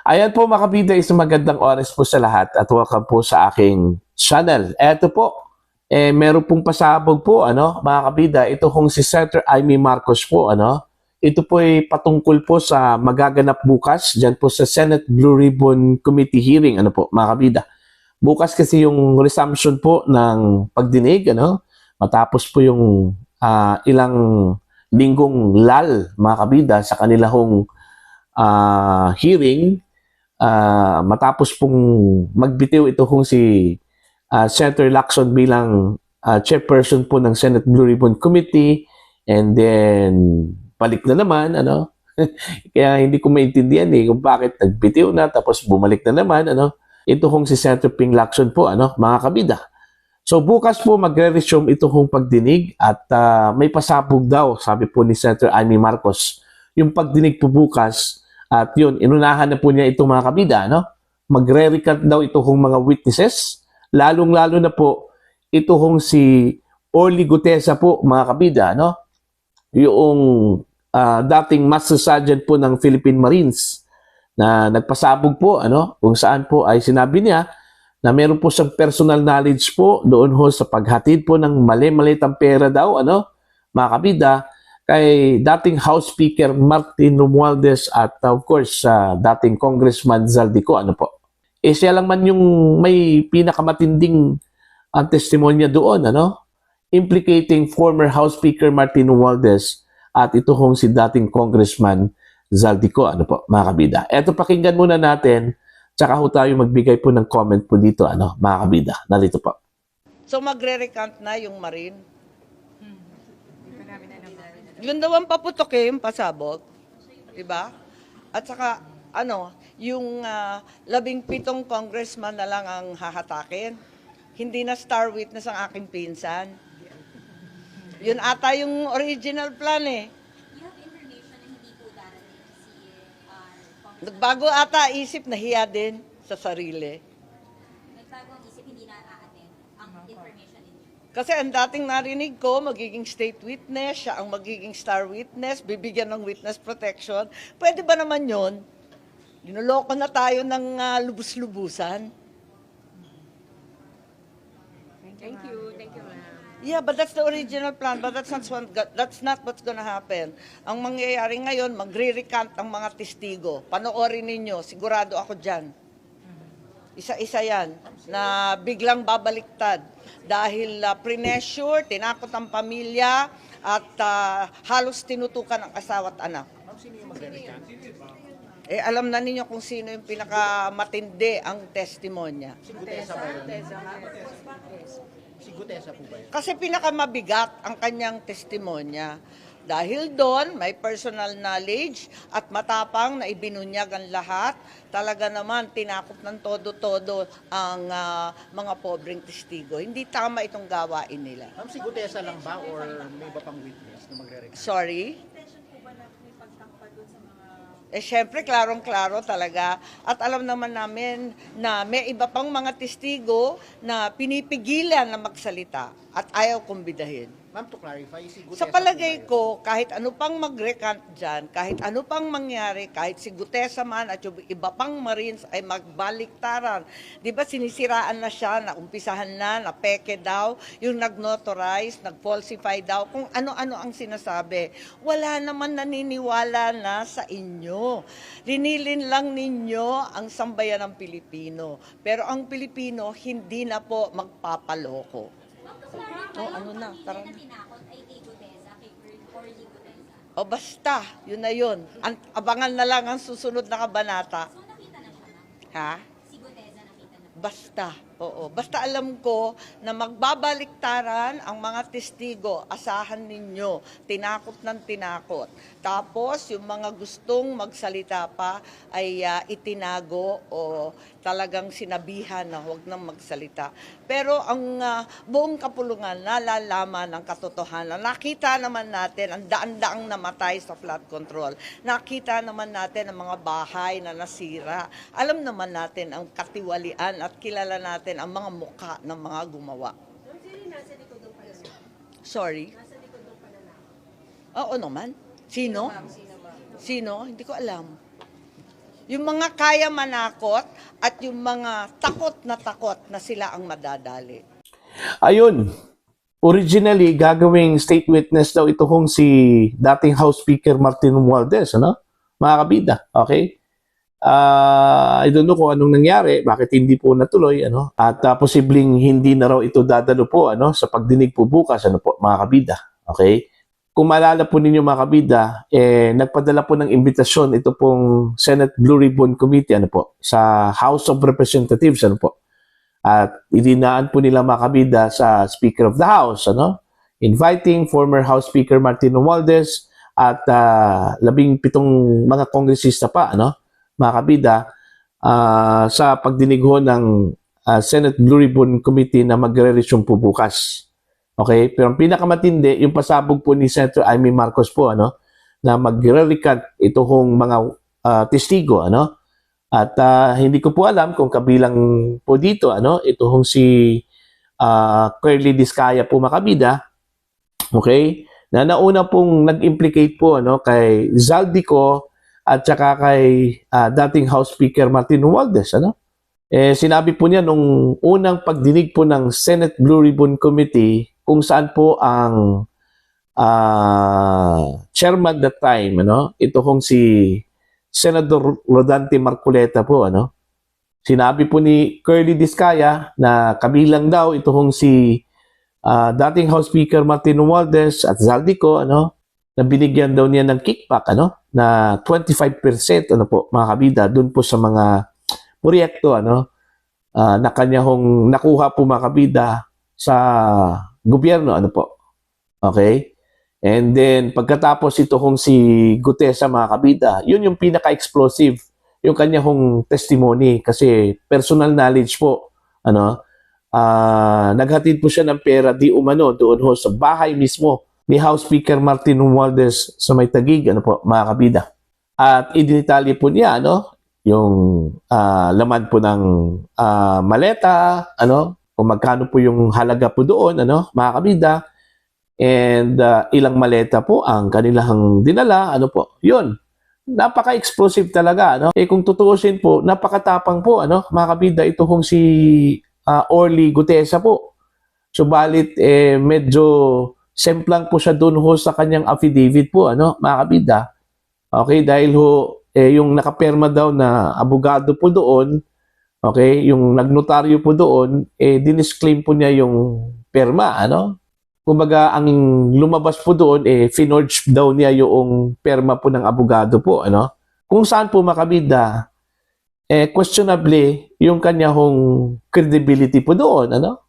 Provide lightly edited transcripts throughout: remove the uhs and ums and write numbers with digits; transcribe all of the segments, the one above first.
Ayan po mga kabida, isang magandang oras po sa lahat at welcome po sa aking channel. Eto po, meron pong pasabog po, mga kabida, ito kong si Senator Amy Marcos po, Ito po ay patungkol po sa magaganap bukas dyan po sa Senate Blue Ribbon Committee hearing, mga kabida. Bukas kasi yung resumption po ng pagdinig, matapos po yung ilang linggong lal, mga kabida, sa kanilang hearing. Matapos pong magbitiw ito kung si Senator Lacson bilang chairperson po ng Senate Blue Ribbon Committee, and then balik na naman, Kaya hindi ko maintindihan kung bakit nagbitiw na tapos bumalik na naman, Ito kung si Senator Ping Lacson po, mga kabida. So bukas po magre-resume ito kung pagdinig at may pasabog daw, sabi po ni Senator Amy Marcos. Yung pagdinig po bukas, at yun, inunahan na po niya itong mga kabida, Magre-recant daw ito kung mga witnesses, lalong-lalo na po ito kung si Orly Gutesa po, mga kabida, Yung dating Master Sergeant po ng Philippine Marines na nagpasabog po, kung saan po ay sinabi niya na meron po siyang personal knowledge po doon ho sa paghatid po ng mali-malitang pera daw, mga kabida, kay dating House Speaker Martin Romualdez at of course dating Congressman Zaldico, siya lang man yung may pinakamatinding testimonya doon, implicating former House Speaker Martin Romualdez at ito hong si dating Congressman Zaldico, mga kabida. Eto, pakinggan muna natin, tsaka ho tayo magbigay po ng comment po dito, mga kabida. Narito po. So magre-recount na yung Marine? Yun daw ang paputok yung pasabog. Diba? At saka, yung 17 congressman na lang ang hahatakin. Hindi na star witness ang aking pinsan. Yun ata yung original plan You have information na hindi po darating si Nagbago ata isip, nahiya din sa sarili. nagbago ang isip, hindi na a-attend ang information ninyo. Kasi ang dating narinig ko, magiging state witness, siya ang magiging star witness, bibigyan ng witness protection. Pwede ba naman yun? Dinuloko na tayo ng lubus-lubusan. Thank you, ma'am. Yeah, but that's the original plan, but that's not what's gonna happen. Ang mangyayari ngayon, magre-recant ang mga testigo. Panoorin ninyo, sigurado ako dyan. Isa-isa yan, na biglang babaliktad. Dahil pressure, tinakot ang pamilya, at halos tinutukan ang asawa at anak. Alam na ninyo kung sino yung pinakamatindi ang testimonya. Si Gutesa po ba yun? Kasi pinakamabigat ang kanyang testimonya. Dahil doon, may personal knowledge at matapang na ibinunyag ang lahat. Talaga naman, tinakot ng todo-todo ang mga pobreng testigo. Hindi tama itong gawain nila. Ma'am, si Gutesa lang ba or may iba pang witness na magre-recount? Sorry? Syempre, klarong-klaro talaga. At alam naman namin na may iba pang mga testigo na pinipigilan na magsalita at ayaw kumbidahin. Ma'am, to clarify, si Gutesa Sa palagay po ko, kahit ano pang mag-recant dyan, kahit ano pang mangyari, kahit si Gutesa man at yung iba pang Marines ay magbaliktaran. Di ba sinisiraan na siya, naumpisahan na peke daw, yung nag-notarize, nag-falsify daw, kung ano-ano ang sinasabi. Wala naman naniniwala na sa inyo. Linilin lang ninyo ang sambayan ng Pilipino. Pero ang Pilipino, hindi na po magpapaloko. Ano na, tara na. Tinakot ay kay Gutesa, kay Orly Gutesa. O basta, yun na yun. Abangan na lang ang susunod na kabanata. So nakita na siya, ma'am? Ha? Si Gutesa nakita na. Basta, oo. Basta alam ko na magbabaliktaran ang mga testigo. Asahan ninyo, tinakot ng tinakot. Tapos, yung mga gustong magsalita pa ay itinago o talagang sinabihan na huwag nang magsalita. Pero ang buong kapulungan nalalaman ng katotohanan. Nakita naman natin ang daan-daang namatay sa flood control. Nakita naman natin ang mga bahay na nasira. Alam naman natin ang katiwalian at kilala natin ang mga mukha ng mga gumawa. Sorry? Oo naman. Sino? Sino? Hindi ko alam. Yung mga kaya manakot at yung mga takot na sila ang madadali. Ayun, originally, gagawing state witness daw ito kung si dating House Speaker Martin Romualdez, ano? Mga kabida, okay? I don't know kung anong nangyari, bakit hindi po natuloy, ano? At posibleng hindi na raw ito dadalo po, ano, sa pagdinig po bukas, ano po, mga kabida, okay? Kung maalala po ninyo mga kabida, nagpadala po ng imbitasyon ito pong Senate Blue Ribbon Committee, ano po, sa House of Representatives, ano po. At idinaan po nila mga kabida sa Speaker of the House, ano? Inviting former House Speaker Martin Romualdez at 17 mga kongresista pa, ano? Mga kabida, sa pagdinig ho ng Senate Blue Ribbon Committee na magre-resume po bukas. Okay? Pero ang pinakamatindi, yung pasabog po ni Senator Amy Marcos po, ano? Na magre-recant ito hong mga testigo, ano? At hindi ko po alam kung kabilang po dito, ano, ito hong si Curly Discaya po makabida, okay, na nauna pong nag-implicate po, ano, kay Zaldico at saka kay dating House Speaker Martin Romualdez, ano. Sinabi po niya nung unang pagdinig po ng Senate Blue Ribbon Committee kung saan po ang chairman that time, ano, ito hong si Senador Rodante Marcoleta po, ano? Sinabi po ni Curly Discaya na kabilang daw ito hong si dating House Speaker Martin Romualdez at Zaldico, ano? Na binigyan daw niya ng kickback, ano? Na 25%, ano po, mga kabida, doon po sa mga proyekto, ano? Na kanya hong nakuha po mga kabida sa gobyerno, ano po. Okay? And then, pagkatapos ito kung si Gutesa mga kabida, yun yung pinaka-explosive, yung kanya hong testimony kasi personal knowledge po, ano, naghatid po siya ng pera di umano doon ho sa bahay mismo ni House Speaker Martin Romualdez sa may Taguig, ano po, mga kabida. At idinitali po niya, ano, yung laman po ng maleta, ano, kung magkano po yung halaga po doon, ano, mga kabida. And ilang maleta po ang kanilang dinala, ano po, yun. Napaka-explosive talaga, ano. Kung tutuusin po, napakatapang po, ano, mga kabida, ito kung si Orly Gutesa po. Subalit, medyo semplang po siya doon ho sa kanyang affidavit po, ano, mga kabida. Okay, dahil ho, yung nakaperma daw na abogado po doon, okay, yung nagnotaryo po doon, dinisclaim po niya yung perma, ano. Kumbaga, ang lumabas po doon, finorge daw niya yung perma po ng abogado po, ano? Kung saan po makabida, questionably, yung kanya hong credibility po doon, ano?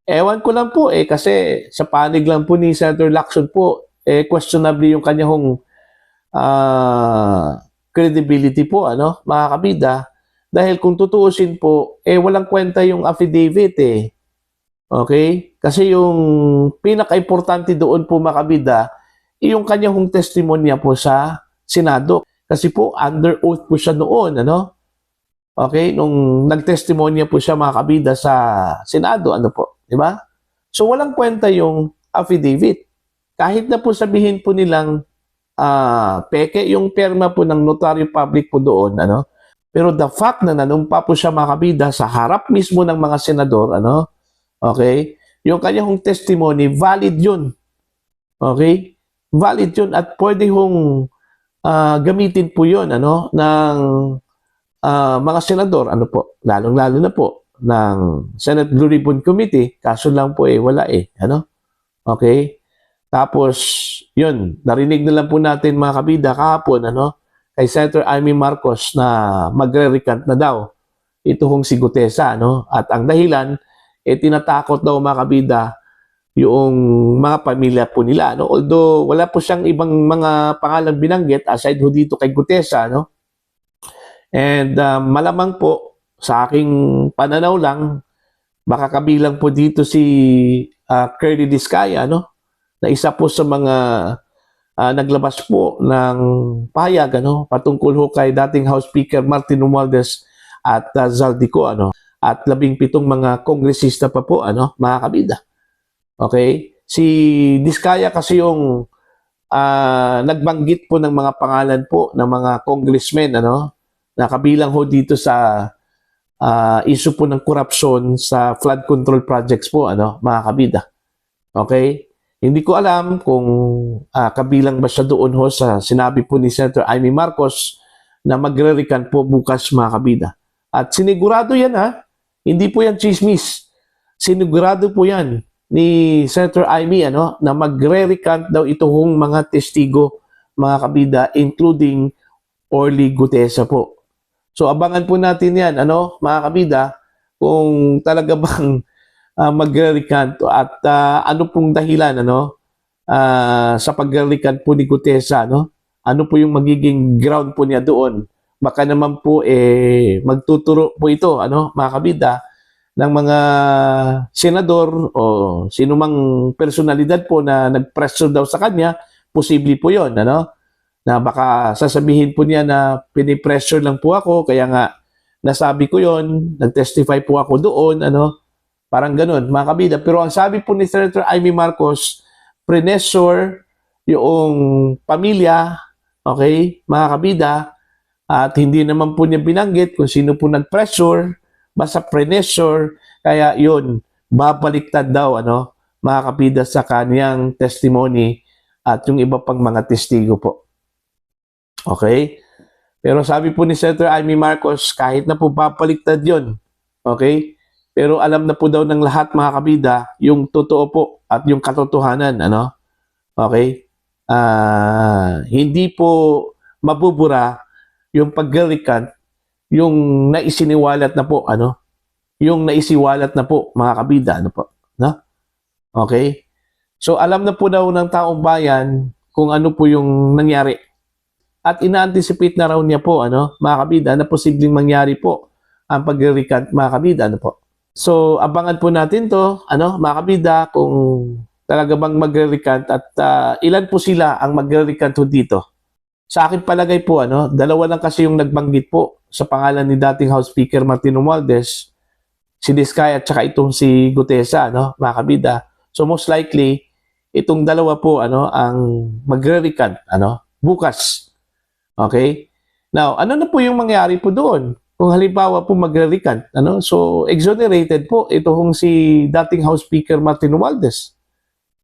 Ewan ko lang po, kasi sa panig lang po ni Senator Lacson po, questionably yung kanya hong credibility po, ano? Mga kabida, dahil kung tutuusin po, walang kwenta yung affidavit, Okay? Kasi yung pinaka-importante doon po makabida, yung kanya hong testimonya po sa Senado. Kasi po, under oath po siya noon, ano? Okay? Nung nagtestimonya po siya makabida sa Senado, ano po? Di ba? So, walang kwenta yung affidavit. Kahit na po sabihin po nilang peke yung perma po ng notaryo public po doon, ano? Pero the fact na nanumpa po siya makabida sa harap mismo ng mga senador, ano? Okay? Yung kanyang testimony, valid yun. Okay? Valid yun at pwede hong gamitin po yun, ano, ng mga senador, ano po, lalong-lalo na po, ng Senate Blue Ribbon Committee, kaso lang po wala ano? Okay? Tapos, yun, narinig na lang po natin mga kabida kahapon, ano, kay Senator Amy Marcos na magre-recant na daw ito hong si Gutesa, ano? At ang dahilan, tinatakot daw mga kabida yung mga pamilya po nila, no? Although wala po siyang ibang mga pangalan binanggit aside ho dito kay Gutesa, no? And malamang po sa aking pananaw lang, baka kabilang po dito si Curly Discaya, no? Na isa po sa mga naglabas po ng pahayag, ano? Patungkol ho kay dating House Speaker Martin Romualdez at Zaldico, ano? At 17 mga kongresista pa po, ano, mga kabida. Okay? Si Discaya kasi yung nagbanggit po ng mga pangalan po ng mga congressmen, ano, Nakabilang ho dito sa issue po ng korupsyon sa flood control projects po, mga kabida. Okay? Hindi ko alam kung kabilang ba siya doon ho sa sinabi po ni Senator Amy Marcos na magre-recant po bukas, mga kabida. At sinigurado yan, hindi po yan chismis. Sinigurado po yan ni Senator Amy na magre-recant daw itong mga testigo, mga kabida, including Orly Gutesa po. So abangan po natin yan, mga kabida, kung talaga bang magre-recant at ano pong dahilan sa pagre-recant po ni Gutesa, ano po yung magiging ground po niya doon. Baka naman po magtuturo po ito, mga kabida, ng mga senador o sinumang personalidad po na nag-pressure daw sa kanya, posible po yun, na baka sasabihin po niya na pinipressure lang po ako, kaya nga nasabi ko yon, nag-testify po ako doon, parang ganun, mga kabida. Pero ang sabi po ni Senator Amy Marcos, pressure yung pamilya, okay, mga kabida, at hindi naman po niya binanggit kung sino po nag-pressure, basta pressure, kaya yun, babaliktad daw, mga kabida, sa kanyang testimony at yung iba pang mga testigo po. Okay? Pero sabi po ni Senator Amy Marcos, kahit na po babaliktad yun, okay? Pero alam na po daw ng lahat, mga kabida, yung totoo po at yung katotohanan, okay? Hindi po mabubura yung pag-recant, yung naisiniwalat na po, yung naisiwalat na po, mga kabida, po, okay? So alam na po daw ng taong bayan kung ano po yung nangyari. At ina-anticipate na raw niya po, mga kabida, na posibleng mangyari po ang pag-recant, mga kabida, po. So abangan po natin to, mga kabida, kung talaga bang magre-recant at ilan po sila ang magre-recant dito. Sa akin palagay po, dalawa lang kasi yung nagbanggit po sa pangalan ni dating House Speaker Martin Romualdez, si Diskaya at saka itong si Gutesa, mga kabida. So most likely, itong dalawa po, ang magre-recant, bukas. Okay? Now, ano na po yung mangyari po doon? Kung halimbawa po magre-recant, so exonerated po itong si dating House Speaker Martin Romualdez.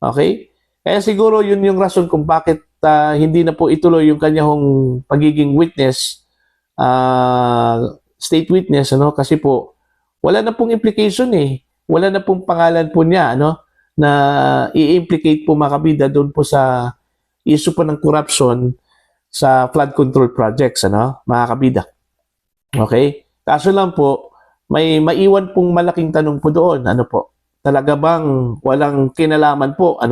Okay? Kaya siguro yun yung rason kung bakit hindi na po ituloy yung kanyang pagiging witness, state witness, kasi po wala na pong implication wala na pong pangalan po niya, na i-implicate po, mga kabida, doon po sa issue po ng corruption sa flood control projects, mga kabida. Okay? Kaso lang po, may maiwan pong malaking tanong po doon, talaga bang walang kinalaman po,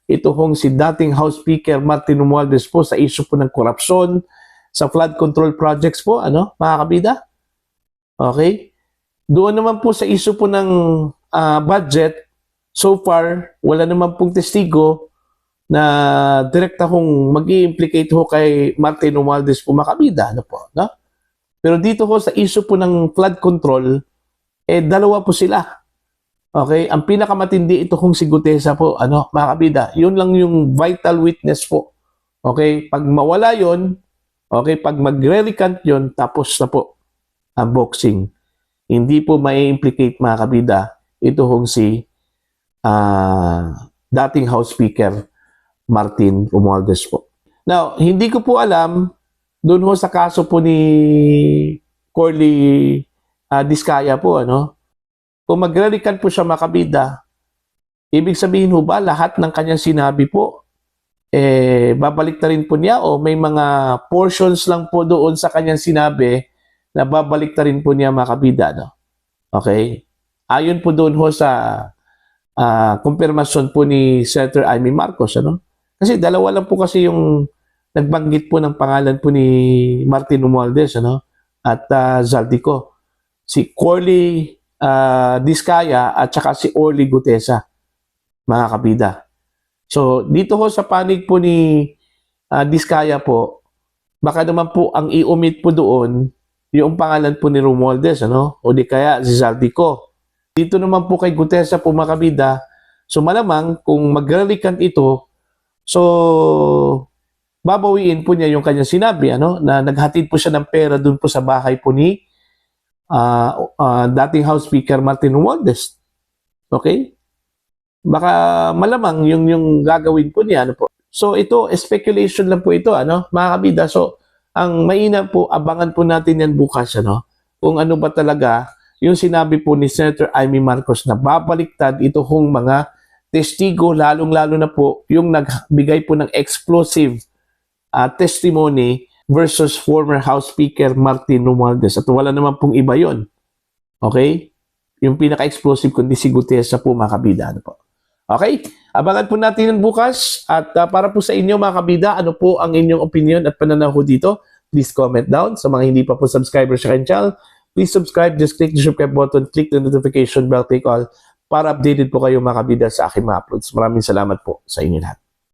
ito hong si dating House Speaker Martin Romualdez po sa issue po ng korupsyon sa flood control projects po, mga kabida? Okay? Doon naman po sa issue po ng budget, so far, wala naman pong testigo na direkta kong mag-i-implicate ho kay Martin Romualdez po, mga kabida, Pero dito ho sa issue po ng flood control, dalawa po sila. Okay? Ang pinakamatindi ito kung si Gutesa po, mga kabida. Yun lang yung vital witness po. Okay? Pag mawala yun, okay, pag magre-recant yun, tapos na po ang boxing. Hindi po may-implicate, mga kabida, ito kung si dating House Speaker Martin Romualdez po. Now, hindi ko po alam, doon ho sa kaso po ni Corley Diskaya po, kung magre-recant po siya, mga kabida, ibig sabihin ho ba lahat ng kanyang sinabi po, babalik na rin po niya o may mga portions lang po doon sa kanyang sinabi na babalik na rin po niya, mga kabida, Okay? Ayon po doon ho sa kumpirmasyon po ni Senator Amy Marcos, Kasi dalawa lang po kasi yung nagbanggit po ng pangalan po ni Martin Romualdez, at Zaldico. Si Corley Diskaya at saka si Orly Gutesa, mga kabida. So, dito ho sa panig po ni Diskaya po, baka naman po ang i-omit po doon yung pangalan po ni Romualdez, o di kaya si Zaldico. Dito naman po kay Gutesa po, mga kabida, so malamang kung magre-recant ito, so babawiin po niya yung kanyang sinabi, na naghatid po siya ng pera dun po sa bahay po ni dating House Speaker Martin Romualdez. Okay? Baka malamang yung gagawin po niya, po. So ito, speculation lang po ito, mga kabida. So, ang mainam po, abangan po natin yan bukas, kung ano ba talaga yung sinabi po ni Senator Amy Marcos na babaliktad ito hong mga testigo, lalong-lalo na po yung nagbigay po ng explosive testimony versus former House Speaker Martin Romualdez. At wala naman pong iba yon. Okay? Yung pinaka-explosive kundi si Gutierrez po, mga kabida. Po. Okay? Abangan po natin yun bukas. At para po sa inyo, mga kabida, ano po ang inyong opinion at pananaw dito? Please comment down. Sa mga hindi pa po subscriber sa akin channel, please subscribe. Just click the subscribe button, click the notification bell, click all para updated po kayo, mga kabida, sa aking mga uploads. Maraming salamat po sa inyo lahat.